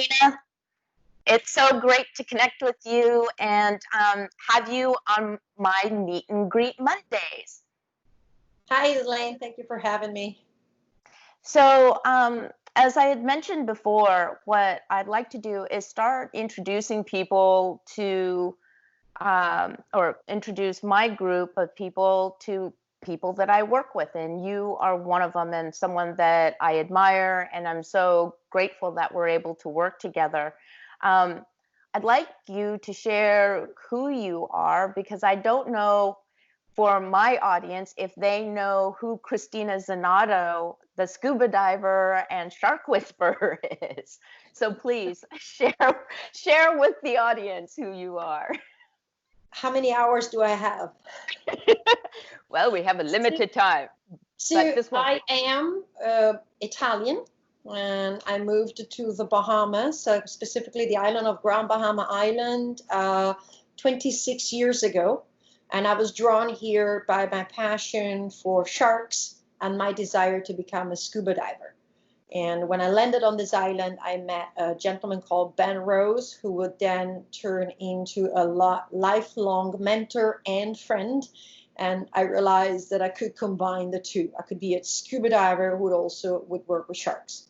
Cristina. It's so great to connect with you and have you on my Meet and Greet Mondays. Hi, Delane. Thank you for having me. So, as I had mentioned before, what I'd like to do is start introducing people to, or introduce my group of people to people that I work with. And you are one of them and someone that I admire. And I'm so grateful that we're able to work together. I'd like you to share who you are because I don't know for my audience if they know who Cristina Zenato, the scuba diver and shark whisperer is. So please share with the audience who you are. How many hours do I have? Well, we have a limited time. So I am Italian, and I moved to the Bahamas, specifically the island of Grand Bahama Island, 26 years ago. And I was drawn here by my passion for sharks and my desire to become a scuba diver. And when I landed on this island, I met a gentleman called Ben Rose, who would then turn into a lifelong mentor and friend. And I realized that I could combine the two. I could be a scuba diver who would work with sharks.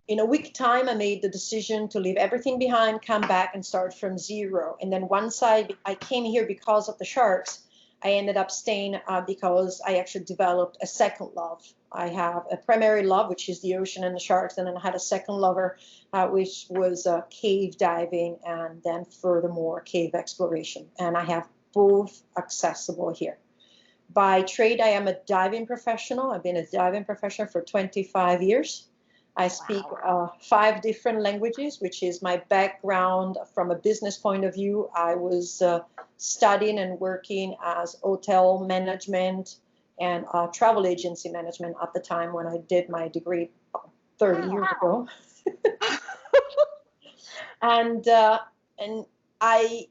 In a week time, I made the decision to leave everything behind, come back and start from zero. And then once I came here because of the sharks, I ended up staying because I actually developed a second love. I have a primary love, which is the ocean and the sharks, and then I had a second lover, which was cave diving and then furthermore cave exploration. And I have both accessible here. By trade, I am a diving professional. I've been a diving professional for 25 years. I speak 5 different languages, which is my background from a business point of view. I was studying and working as hotel management and travel agency management at the time when I did my degree 30 years ago. And I,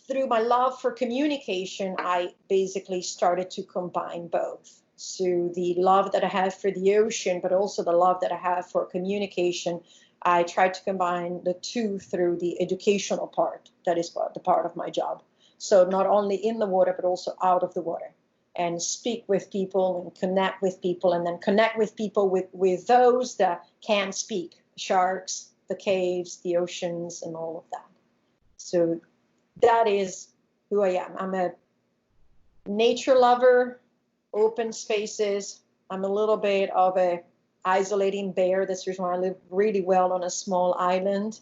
through my love for communication, I basically started to combine both. So the love that I have for the ocean, but also the love that I have for communication, I tried to combine the two through the educational part. That is the part of my job. So not only in the water, but also out of the water, and speak with people and connect with people, and then connect with people with those that can speak, sharks, the caves, the oceans, and all of that. So that is who I am. I'm a nature lover, open spaces. I'm a little bit of a isolating bear. That's the reason why I live really well on a small island.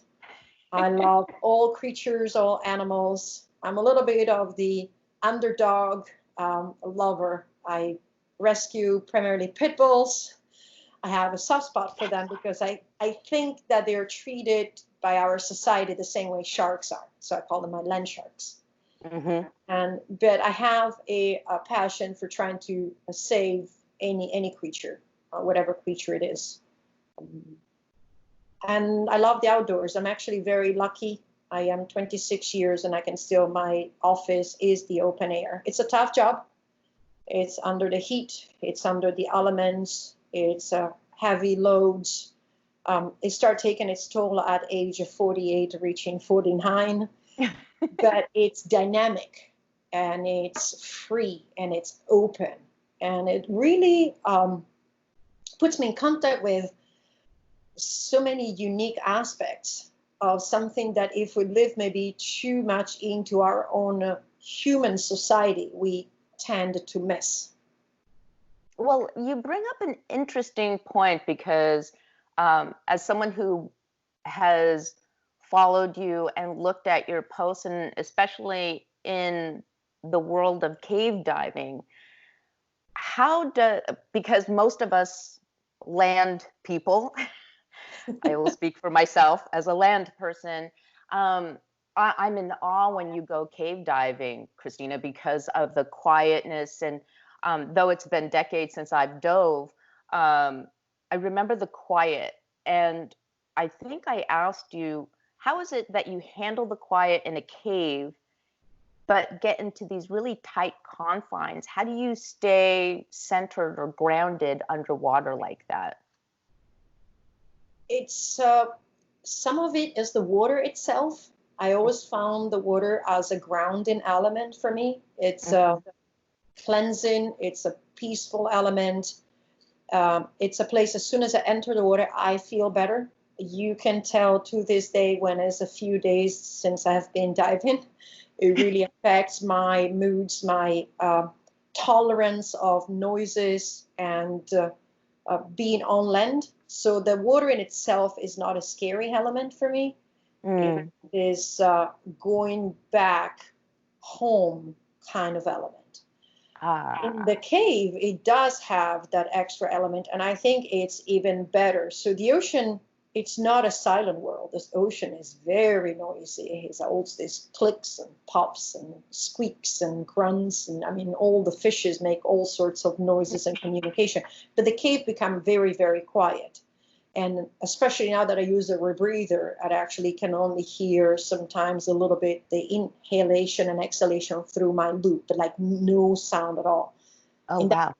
I love all creatures, all animals. I'm a little bit of the underdog lover. I rescue primarily pit bulls. I have a soft spot for them because I think that they're treated by our society the same way sharks are. So I call them my land sharks. Mm-hmm. But I have a passion for trying to save any creature, whatever creature it is. And I love the outdoors. I'm actually very lucky. I am 26 years and my office is the open air. It's a tough job. It's under the heat. It's under the elements. It's heavy loads. It started taking its toll at age of 48, reaching 49. But it's dynamic and it's free and it's open. And it really puts me in contact with so many unique aspects of something that if we live maybe too much into our own human society, we tend to miss. Well, you bring up an interesting point because as someone who has followed you and looked at your posts, and especially in the world of cave diving, because most of us land people, I will speak for myself as a land person, I'm in awe when you go cave diving, Cristina, because of the quietness. And though it's been decades since I've dove, I remember the quiet. And I think I asked you, how is it that you handle the quiet in a cave, but get into these really tight confines? How do you stay centered or grounded underwater like that? It's some of it is the water itself. I always found the water as a grounding element for me. It's cleansing. It's a peaceful element. It's a place, as soon as I enter the water, I feel better. You can tell to this day, when it's a few days since I have been diving, it really affects my moods, my tolerance of noises, and being on land. So the water in itself is not a scary element for me. It is going back home kind of element. In the cave, it does have that extra element, and I think it's even better. So the ocean, it's not a silent world. This ocean is very noisy. It's all this clicks and pops and squeaks and grunts, and I mean, all the fishes make all sorts of noises and communication. But the cave become very, very quiet. And especially now that I use a rebreather, I actually can only hear sometimes a little bit the inhalation and exhalation through my loop, but like no sound at all. Oh, and wow.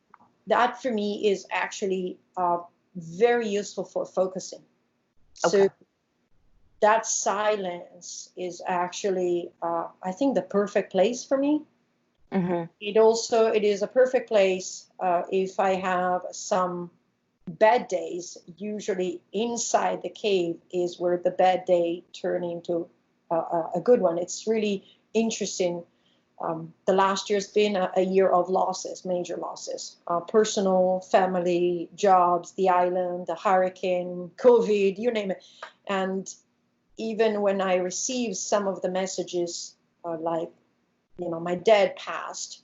That for me is actually very useful for focusing. Okay. So that silence is actually, I think, the perfect place for me. It is a perfect place if I have some bad days. Usually inside the cave is where the bad day turn into a good one. It's really interesting. The last year's been a year of losses, major losses, personal, family, jobs, the island, the hurricane, COVID, you name it. And even when I receive some of the messages, like, my dad passed,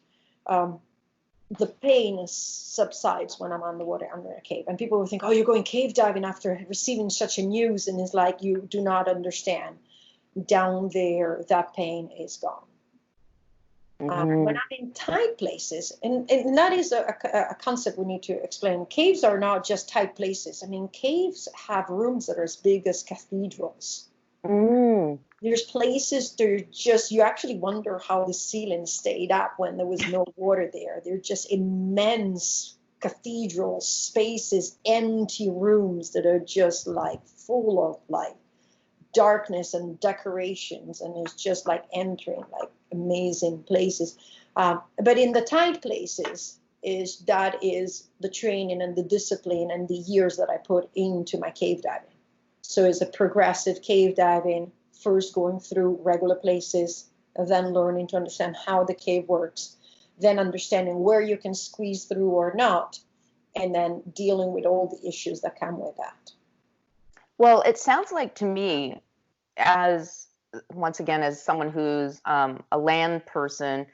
the pain subsides when I'm underwater under a cave. And people will think, oh, you're going cave diving after receiving such a news. And it's like, you do not understand. Down there, that pain is gone. When I'm in tight places, and that is a concept we need to explain. Caves are not just tight places. I mean, caves have rooms that are as big as cathedrals. There's places you actually wonder how the ceiling stayed up when there was no water there. They're just immense cathedral spaces, empty rooms that are just like full of like darkness and decorations, and it's just like entering like amazing places. But in the tight places is the training and the discipline and the years that I put into my cave diving. So it's a progressive cave diving, first going through regular places, then learning to understand how the cave works, then understanding where you can squeeze through or not, and then dealing with all the issues that come with that. Well, it sounds like to me, once again, as someone who's a land person,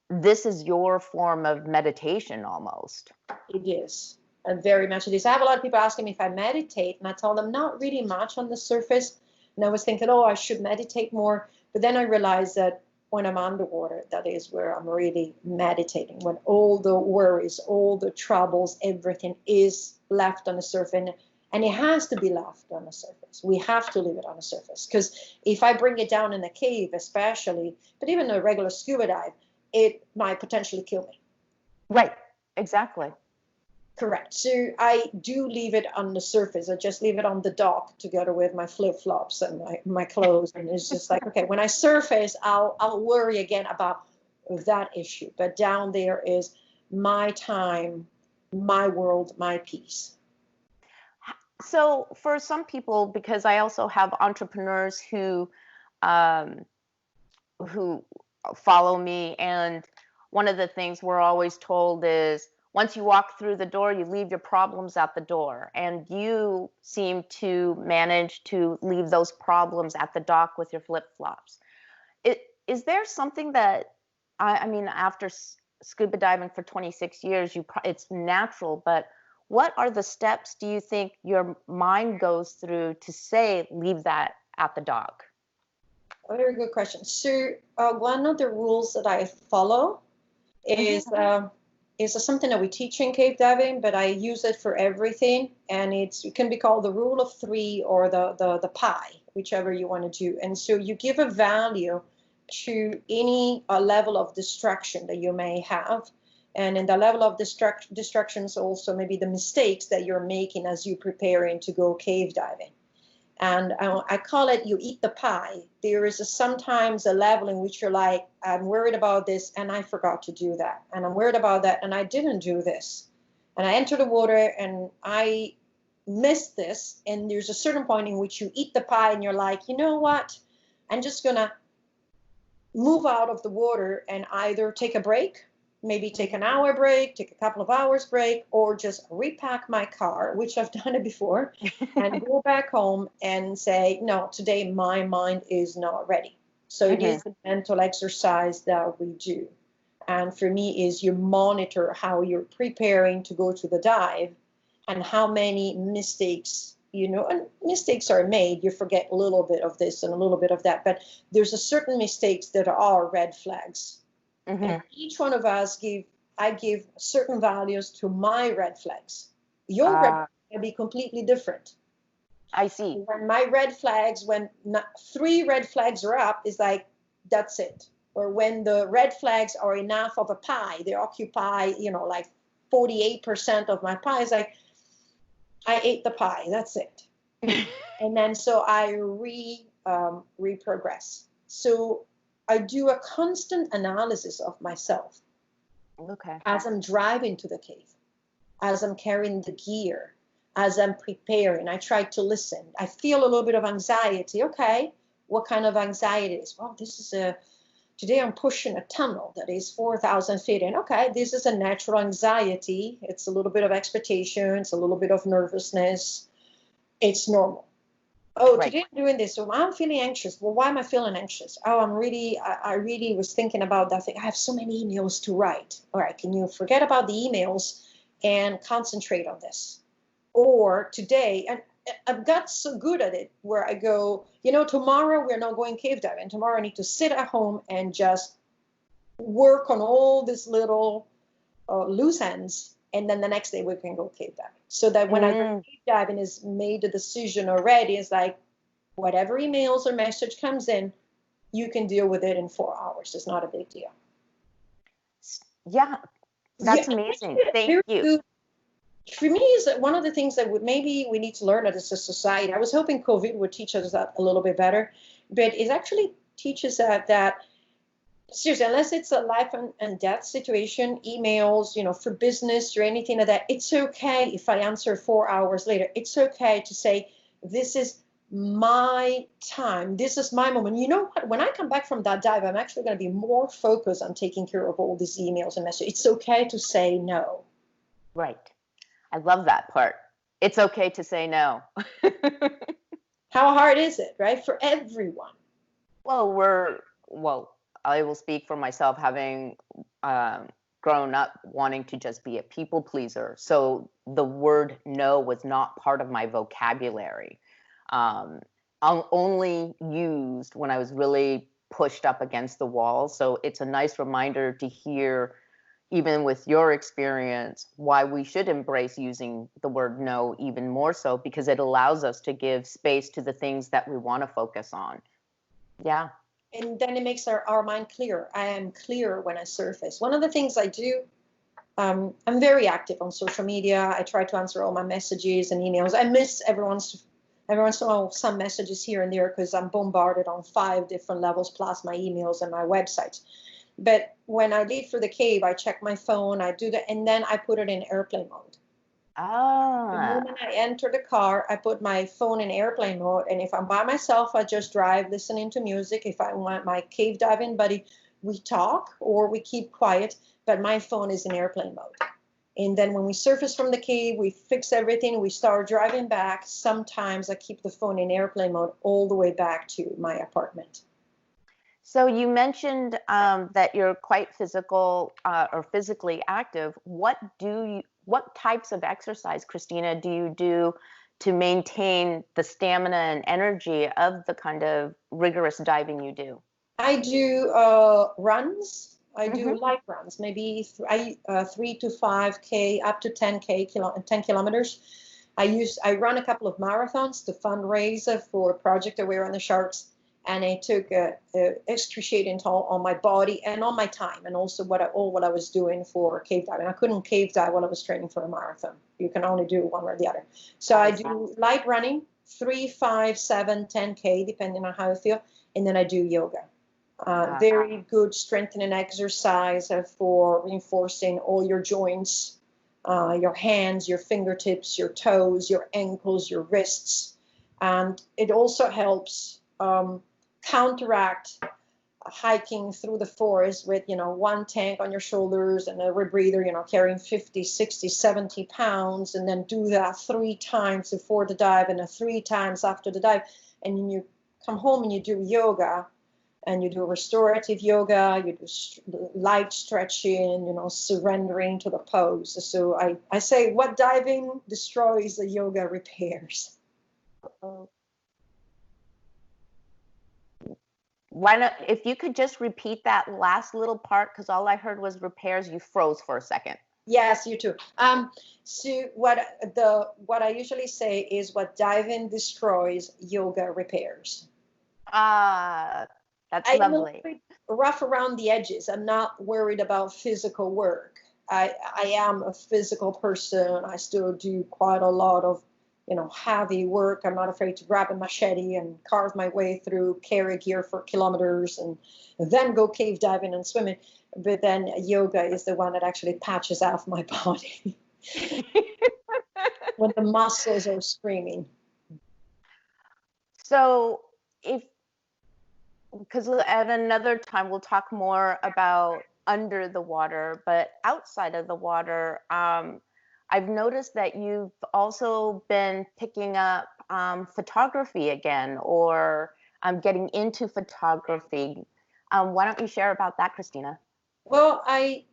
this is your form of meditation almost. It is. Very much it is. I have a lot of people asking me if I meditate, and I tell them not really much on the surface. And I was thinking, oh, I should meditate more. But then I realized that when I'm underwater, that is where I'm really meditating, when all the worries, all the troubles, everything is left on the surface. And it has to be left on the surface. We have to leave it on the surface. Because if I bring it down in a cave, especially, but even a regular scuba dive, it might potentially kill me. Right. Exactly. Correct. So I do leave it on the surface. I just leave it on the dock together with my flip-flops and my clothes. And it's just like, okay, when I surface, I'll worry again about that issue. But down there is my time, my world, my peace. So for some people, because I also have entrepreneurs who follow me, and one of the things we're always told is, once you walk through the door, you leave your problems at the door. And you seem to manage to leave those problems at the dock with your flip-flops. Is there something that, I mean, after scuba diving for 26 years, it's natural, but what are the steps do you think your mind goes through to say, leave that at the dock? A very good question. So one of the rules that I follow is something that we teach in cave diving, but I use it for everything. And it can be called the rule of three or the pie, whichever you want to do. And so you give a value to any level of distraction that you may have. And in the level of distractions, also maybe the mistakes that you're making as you're preparing to go cave diving. And I call it you eat the pie. There is sometimes a level in which you're like, I'm worried about this and I forgot to do that. And I'm worried about that and I didn't do this. And I enter the water and I missed this. And there's a certain point in which you eat the pie and you're like, you know what? I'm just going to move out of the water and either take a break, maybe take an hour break, take a couple of hours break, or just repack my car, which I've done it before, and go back home and say, no, today my mind is not ready. So it is a mental exercise that we do. And for me is you monitor how you're preparing to go to the dive and how many mistakes, and mistakes are made. You forget a little bit of this and a little bit of that, but there's a certain mistakes that are red flags. And each one of us I give certain values to my red flags. Your red flags will be completely different. I see. When my red flags, when 3 red flags are up, is like, that's it. Or when the red flags are enough of a pie, they occupy, like 48% of my pie, is like, I ate the pie, that's it. And then so I reprogress. So I do a constant analysis of myself. Okay. As I'm driving to the cave, as I'm carrying the gear, as I'm preparing, I try to listen. I feel a little bit of anxiety. Okay, what kind of anxiety is? Well, today I'm pushing a tunnel that is 4,000 feet in. Okay, this is a natural anxiety. It's a little bit of expectation. It's a little bit of nervousness. It's normal. Oh, right. Today I'm doing this, so I'm feeling anxious. Well, why am I feeling anxious? Oh, I really was thinking about that thing. I have so many emails to write. All right, can you forget about the emails and concentrate on this? Or today, and I've got so good at it where I go, tomorrow we're not going cave diving. Tomorrow I need to sit at home and just work on all these little loose ends. And then the next day we can go cave diving. So that when I go cave diving is made the decision already, it's like whatever emails or message comes in, you can deal with it in 4 hours. It's not a big deal. Yeah, that's amazing. Thank you. For me, is one of the things that maybe we need to learn as a society. I was hoping COVID would teach us that a little bit better, but it actually teaches that seriously, unless it's a life and death situation, emails, for business or anything like that, it's okay if I answer 4 hours later. It's okay to say, this is my time. This is my moment. You know what? When I come back from that dive, I'm actually going to be more focused on taking care of all these emails and messages. It's okay to say no. Right. I love that part. It's okay to say no. How hard is it, right? For everyone. Well, I will speak for myself, having grown up wanting to just be a people pleaser. So the word no was not part of my vocabulary. Only used when I was really pushed up against the wall. So it's a nice reminder to hear, even with your experience, why we should embrace using the word no even more so, because it allows us to give space to the things that we want to focus on. Yeah. And then it makes our mind clear. I am clear when I surface. One of the things I do, I'm very active on social media. I try to answer all my messages and emails. I miss every once in a while some messages here and there because I'm bombarded on 5 different levels plus my emails and my websites. But when I leave for the cave, I check my phone, I do that, and then I put it in airplane mode. The moment I enter the car, I put my phone in airplane mode, and if I'm by myself, I just drive listening to music. If I want my cave diving buddy, we talk or we keep quiet, but my phone is in airplane mode. And then when we surface from the cave, we fix everything, we start driving back. Sometimes I keep the phone in airplane mode all the way back to my apartment. So you mentioned that you're quite physical or physically active. What types of exercise, Cristina, do you do to maintain the stamina and energy of the kind of rigorous diving you do? I do runs. I do light runs, maybe 3 to 5K, up to 10 kilometers. I run a couple of marathons to fundraise for Project Aware on the Sharks. and it took a excruciating toll on my body and on my time, and also what I was doing for cave diving. I couldn't cave dive while I was training for a marathon. You can only do one or the other. So I do light running, 3, 5, 7, 10K, depending on how I feel, and then I do yoga. Very good strengthening exercise for reinforcing all your joints, your hands, your fingertips, your toes, your ankles, your wrists, and it also helps counteract hiking through the forest with, one tank on your shoulders and a rebreather, carrying 50, 60, 70 pounds, and then do that 3 times before the dive and 3 times after the dive. And then you come home and you do yoga, and you do restorative yoga, you do light stretching, surrendering to the pose. So I say what diving destroys, the yoga repairs. Why not, if you could just repeat that last little part, because all I heard was repairs. You froze for a second. Yes, you too. So what I usually say is what diving destroys, yoga repairs. That's lovely. I'm rough around the edges. I'm not worried about physical work. I am a physical person. I still do quite a lot of heavy work. I'm not afraid to grab a machete and carve my way through, carry gear for kilometers, and then go cave diving and swimming. But then yoga is the one that actually patches off my body when the muscles are screaming. So because at another time we'll talk more about under the water, but outside of the water, I've noticed that you've also been picking up photography again, or getting into photography. Why don't you share about that, Cristina? Well, I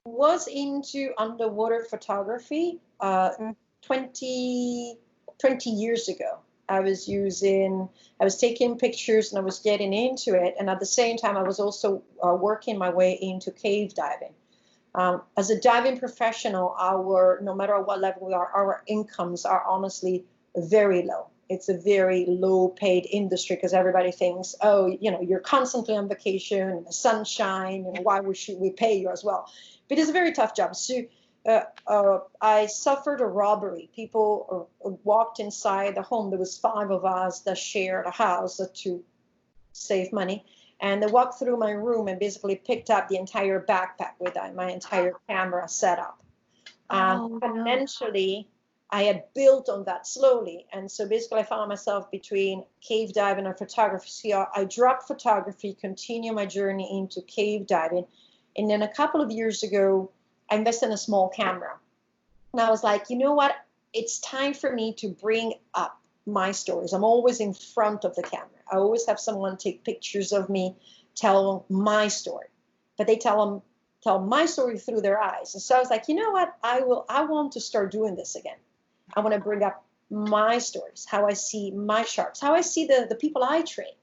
was into underwater photography 20 years ago. I was taking pictures and I was getting into it. And at the same time, I was also working my way into cave diving. As a diving professional, no matter what level we are, our incomes are honestly very low. It's a very low paid industry because everybody thinks, you're constantly on vacation in the sunshine, why should we pay you as well? But it's a very tough job. So I suffered a robbery. People walked inside the home. There was 5 of us that shared a house to save money. And they walked through my room and basically picked up the entire backpack with my entire camera setup. Financially, I had built on that slowly. And so basically I found myself between cave diving and photography. So I dropped photography, continue my journey into cave diving. And then a couple of years ago, I invested in a small camera. And I was like, you know what? It's time for me to bring up my stories. I'm always in front of the camera. I always have someone take pictures of me, tell my story. But they tell my story through their eyes. And so I was like, you know what? I want to start doing this again. I want to bring up my stories, how I see my sharks, how I see the people I train.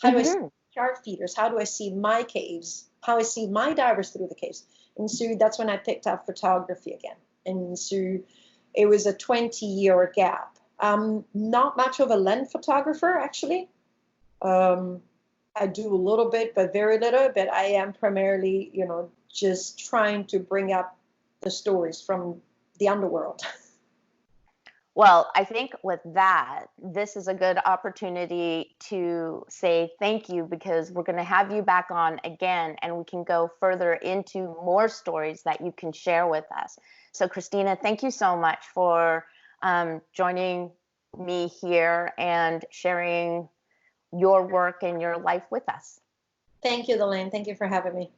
How do I see shark feeders? How do I see my caves? How I see my divers through the caves? And so that's when I picked up photography again. And so it was a 20-year gap. I'm not much of a land photographer, actually. I do a little bit, but very little. But I am primarily, just trying to bring up the stories from the underworld. Well, I think with that, this is a good opportunity to say thank you, because we're going to have you back on again and we can go further into more stories that you can share with us. So Cristina, thank you so much for joining me here and sharing your work and your life with us. Thank you, Delane. Thank you for having me.